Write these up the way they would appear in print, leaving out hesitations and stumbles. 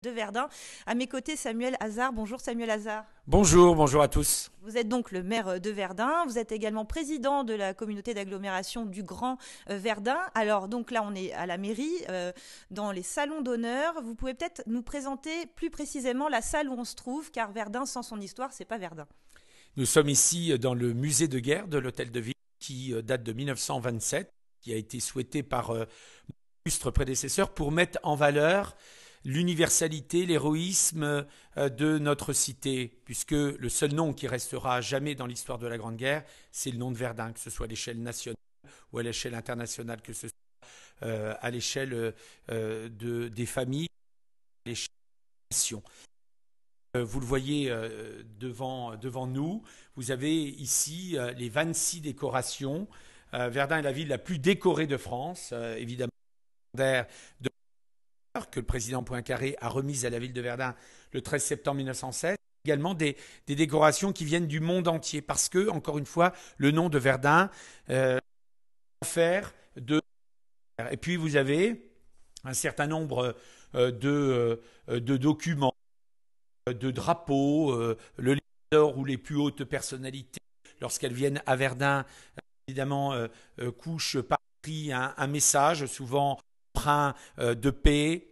de Verdun. À mes côtés, Samuel Hazard. Bonjour Samuel Hazard. Bonjour, bonjour à tous. Vous êtes donc le maire de Verdun. Vous êtes également président de la communauté d'agglomération du Grand Verdun. Alors donc là, on est à la mairie, dans les salons d'honneur. Vous pouvez peut-être nous présenter plus précisément la salle où on se trouve, car Verdun, sans son histoire, c'est pas Verdun. Nous sommes ici dans le musée de guerre de l'Hôtel de Ville qui date de 1927, qui a été souhaité par mon illustre prédécesseur pour mettre en valeur l'universalité, l'héroïsme de notre cité, puisque le seul nom qui restera jamais dans l'histoire de la Grande Guerre, c'est le nom de Verdun, que ce soit à l'échelle nationale ou à l'échelle internationale, que ce soit à l'échelle des familles, à l'échelle des nations. Vous le voyez devant nous, vous avez ici les 26 décorations. Verdun est la ville la plus décorée de France, évidemment, de que le président Poincaré a remise à la ville de Verdun le 13 septembre 1916. Également des décorations qui viennent du monde entier, parce que, encore une fois, le nom de Verdun faire de... Et puis vous avez un certain nombre de documents, de drapeaux, le Légion d'or ou les plus hautes personnalités, lorsqu'elles viennent à Verdun, évidemment, couchent par écrit un message, souvent empreint de paix.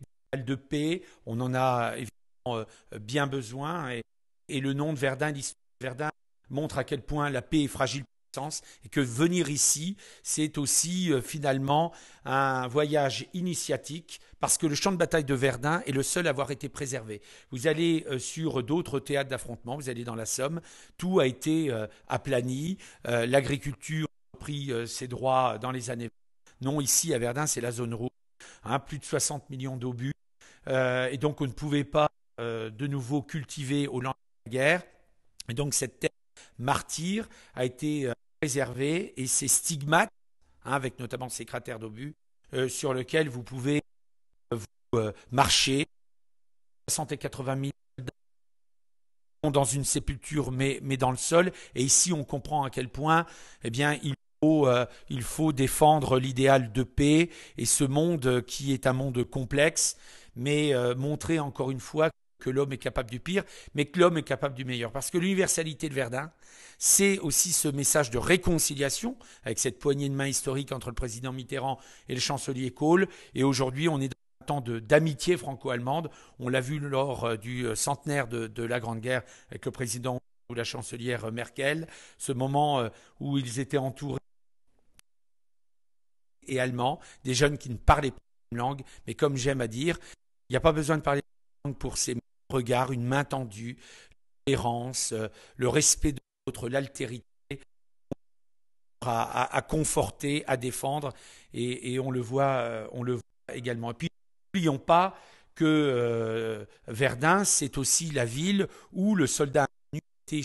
On en a évidemment bien besoin. Et le nom de Verdun, l'histoire de Verdun, montre à quel point la paix est fragile pour l'essence, et que venir ici, c'est aussi finalement un voyage initiatique, parce que le champ de bataille de Verdun est le seul à avoir été préservé. Vous allez sur d'autres théâtres d'affrontement, vous allez dans la Somme, tout a été aplani, l'agriculture a pris ses droits dans les années 20. Non, ici à Verdun, c'est la zone rouge, hein, plus de 60 millions d'obus, et donc on ne pouvait pas de nouveau cultiver au lendemain de la guerre. Et donc cette terre martyre a été préservée, et ces stigmates, hein, avec notamment ces cratères d'obus, sur lesquels vous pouvez marcher, 60 et 80 000 dans une sépulture, mais dans le sol. Et ici, on comprend à quel point, eh bien, il faut défendre l'idéal de paix, et ce monde qui est un monde complexe, mais montrer encore une fois que l'homme est capable du pire, mais que l'homme est capable du meilleur. Parce que l'universalité de Verdun, c'est aussi ce message de réconciliation, avec cette poignée de main historique entre le président Mitterrand et le chancelier Kohl. Et aujourd'hui, on est dans un temps d'amitié franco-allemande. On l'a vu lors du centenaire de la Grande Guerre avec le président ou la chancelière Merkel, ce moment où ils étaient entourés et allemands, des jeunes qui ne parlaient pas la même langue, mais comme j'aime à dire, il n'y a pas besoin de parler la langue pour ces regards, une main tendue, l'espérance, le respect de l'autre, l'altérité, à conforter, à défendre, et on le voit également. Et puis, n'oublions pas que Verdun, c'est aussi la ville où le soldat était.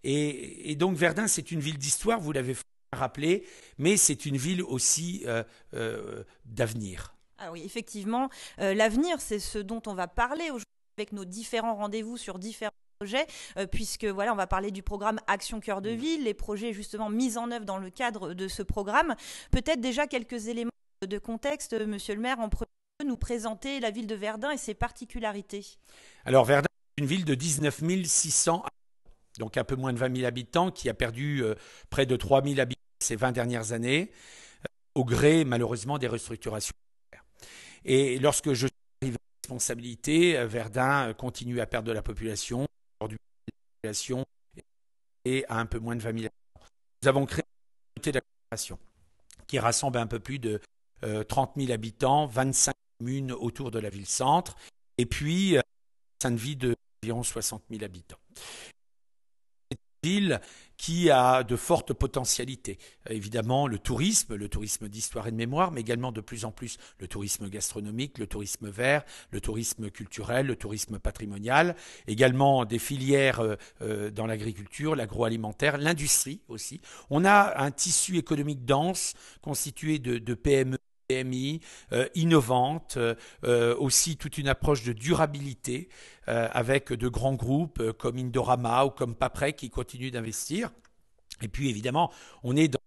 Et donc Verdun, c'est une ville d'histoire, vous l'avez rappelé, mais c'est une ville aussi d'avenir. Ah oui, effectivement, l'avenir, c'est ce dont on va parler aujourd'hui avec nos différents rendez-vous sur différents projets, puisque voilà, on va parler du programme Action Cœur de Ville, les projets justement mis en œuvre dans le cadre de ce programme. Peut-être déjà quelques éléments de contexte, monsieur le maire, en premier lieu, nous présenter la ville de Verdun et ses particularités. Alors Verdun est une ville de 19 600, donc un peu moins de 20 000 habitants, qui a perdu près de 3 000 habitants ces 20 dernières années, au gré malheureusement des restructurations. Et lorsque je suis arrivé à la responsabilité, Verdun continue à perdre de la population. Aujourd'hui, la population est à un peu moins de 20 000 habitants. Nous avons créé une communauté d'agglomération qui rassemble un peu plus de 30 000 habitants, 25 communes autour de la ville-centre, et puis un bassin de vie d'environ 60 000 habitants. Ville qui a de fortes potentialités. Évidemment, le tourisme d'histoire et de mémoire, mais également de plus en plus le tourisme gastronomique, le tourisme vert, le tourisme culturel, le tourisme patrimonial, également des filières dans l'agriculture, l'agroalimentaire, l'industrie aussi. On a un tissu économique dense constitué de PME, PMI, innovantes, aussi toute une approche de durabilité avec de grands groupes comme Indorama ou comme Paprec qui continuent d'investir. Et puis évidemment, on est dans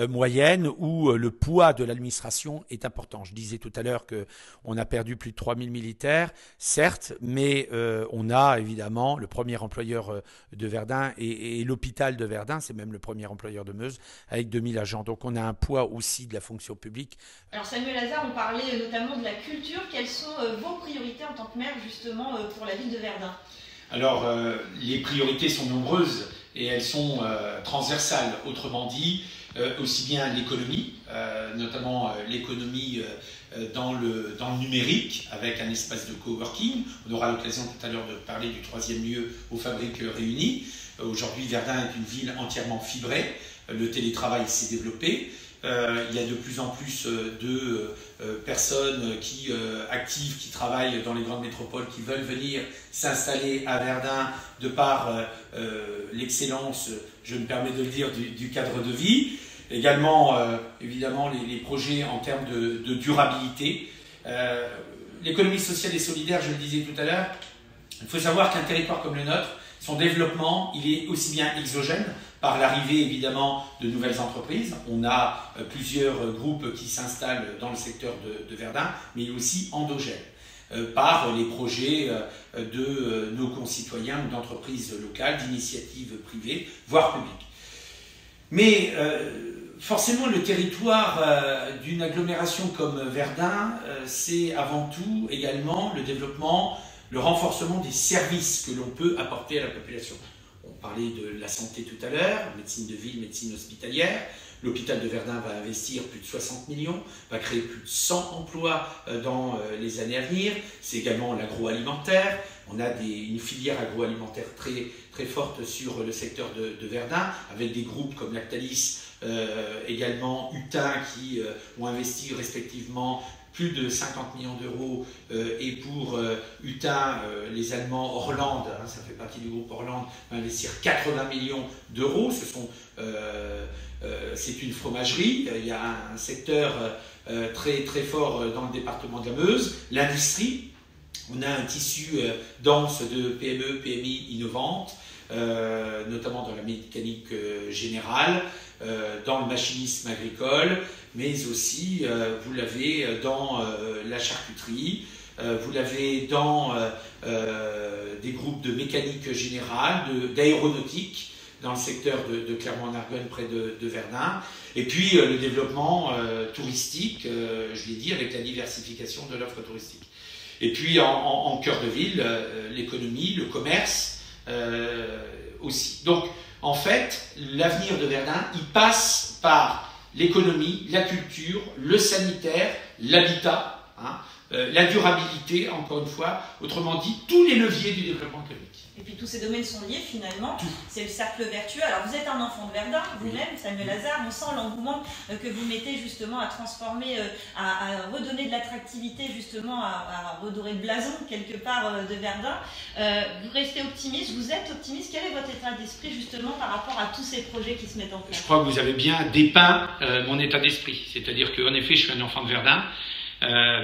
moyenne où le poids de l'administration est important. Je disais tout à l'heure qu'on a perdu plus de 3000 militaires, certes, mais on a évidemment le premier employeur de Verdun et l'hôpital de Verdun, c'est même le premier employeur de Meuse, avec 2000 agents. Donc on a un poids aussi de la fonction publique. Alors Samuel Hazard, on parlait notamment de la culture. Quelles sont vos priorités en tant que maire justement pour la ville de Verdun? Alors les priorités sont nombreuses et elles sont transversales. Autrement dit, aussi bien l'économie, notamment l'économie dans le numérique, avec un espace de coworking. On aura l'occasion tout à l'heure de parler du 3e lieu aux Fabriques Réunies. Aujourd'hui, Verdun est une ville entièrement fibrée. Le télétravail s'est développé. Il y a de plus en plus de personnes actives qui travaillent dans les grandes métropoles, qui veulent venir s'installer à Verdun de par l'excellence, je me permets de le dire, du cadre de vie. Également, évidemment, les projets en termes de durabilité. L'économie sociale et solidaire, je le disais tout à l'heure, il faut savoir qu'un territoire comme le nôtre, son développement, il est aussi bien exogène, par l'arrivée évidemment de nouvelles entreprises. On a plusieurs groupes qui s'installent dans le secteur de Verdun, mais il est aussi endogène, par les projets de nos concitoyens ou d'entreprises locales, d'initiatives privées, voire publiques. Mais forcément, le territoire d'une agglomération comme Verdun, c'est avant tout également le développement, le renforcement des services que l'on peut apporter à la population. On parlait de la santé tout à l'heure, médecine de ville, médecine hospitalière. L'hôpital de Verdun va investir plus de 60 millions, va créer plus de 100 emplois dans les années à venir. C'est également l'agroalimentaire. On a une filière agroalimentaire très, très forte sur le secteur de Verdun, avec des groupes comme Lactalis, également Hutin, qui ont investi respectivement plus de 50 millions d'euros, et pour Hutin, les Allemands, Orland, hein, ça fait partie du groupe Orland, va investir 80 millions d'euros. C'est une fromagerie. Il y a un secteur très, très fort dans le département de la Meuse. L'industrie, on a un tissu dense de PME, PMI innovantes, notamment dans la mécanique générale, dans le machinisme agricole, mais aussi, vous l'avez dans la charcuterie, vous l'avez dans des groupes de mécanique générale, d'aéronautique, dans le secteur de Clermont-en-Argonne, près de Verdun, et puis le développement touristique, je l'ai dit, avec la diversification de l'offre touristique. Et puis en cœur de ville, l'économie, le commerce aussi. Donc en fait, l'avenir de Verdun, il passe par l'économie, la culture, le sanitaire, l'habitat, hein, la durabilité, encore une fois, autrement dit, tous les leviers du développement économique. Et puis tous ces domaines sont liés finalement, c'est le cercle vertueux. Alors vous êtes un enfant de Verdun, vous-même, Samuel Hazard, on sent l'engouement que vous mettez justement à transformer, à redonner de l'attractivité justement, à redorer le blason quelque part de Verdun. Vous restez optimiste, vous êtes optimiste, quel est votre état d'esprit justement par rapport à tous ces projets qui se mettent en place? Je crois que vous avez bien dépeint mon état d'esprit, c'est-à-dire qu'en effet je suis un enfant de Verdun.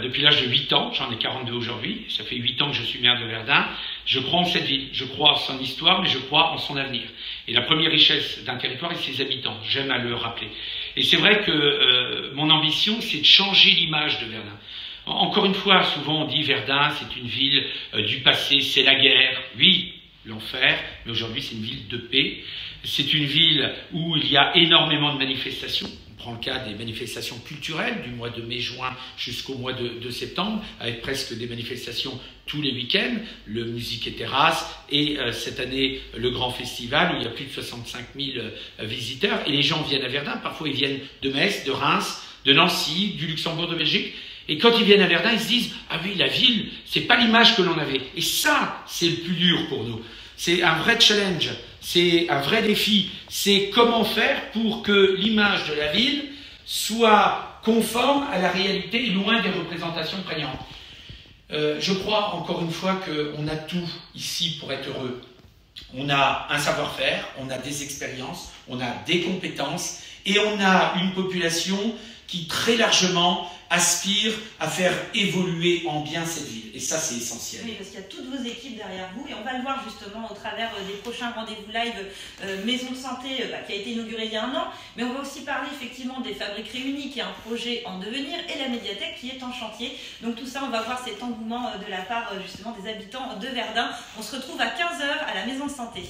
Depuis l'âge de 8 ans, j'en ai 42 aujourd'hui, ça fait 8 ans que je suis maire de Verdun. Je crois en cette ville, je crois en son histoire, mais je crois en son avenir. Et la première richesse d'un territoire est ses habitants, j'aime à le rappeler. Et c'est vrai que mon ambition, c'est de changer l'image de Verdun. Encore une fois, souvent on dit Verdun, c'est une ville du passé, c'est la guerre. Oui, l'enfer, mais aujourd'hui c'est une ville de paix. C'est une ville où il y a énormément de manifestations. On prend le cas des manifestations culturelles du mois de mai-juin jusqu'au mois de septembre, avec presque des manifestations tous les week-ends, le Musique et Terrasse, et cette année le grand festival où il y a plus de 65 000 visiteurs. Et les gens viennent à Verdun, parfois ils viennent de Metz, de Reims, de Nancy, du Luxembourg, de Belgique. Et quand ils viennent à Verdun, ils se disent « Ah oui, la ville, c'est pas l'image que l'on avait. » Et ça, c'est le plus dur pour nous. C'est un vrai challenge, c'est un vrai défi. C'est comment faire pour que l'image de la ville soit conforme à la réalité et loin des représentations prégnantes. Je crois encore une fois qu'on a tout ici pour être heureux. On a un savoir-faire, on a des expériences, on a des compétences et on a une population qui très largement aspirent à faire évoluer en bien cette ville. Et ça, c'est essentiel. Oui, parce qu'il y a toutes vos équipes derrière vous et on va le voir justement au travers des prochains rendez-vous live Maison de Santé qui a été inaugurée il y a 1 an. Mais on va aussi parler effectivement des Fabriques Réunies qui est un projet en devenir et la médiathèque qui est en chantier. Donc tout ça, on va voir cet engouement de la part justement des habitants de Verdun. On se retrouve à 15 h à la Maison de Santé.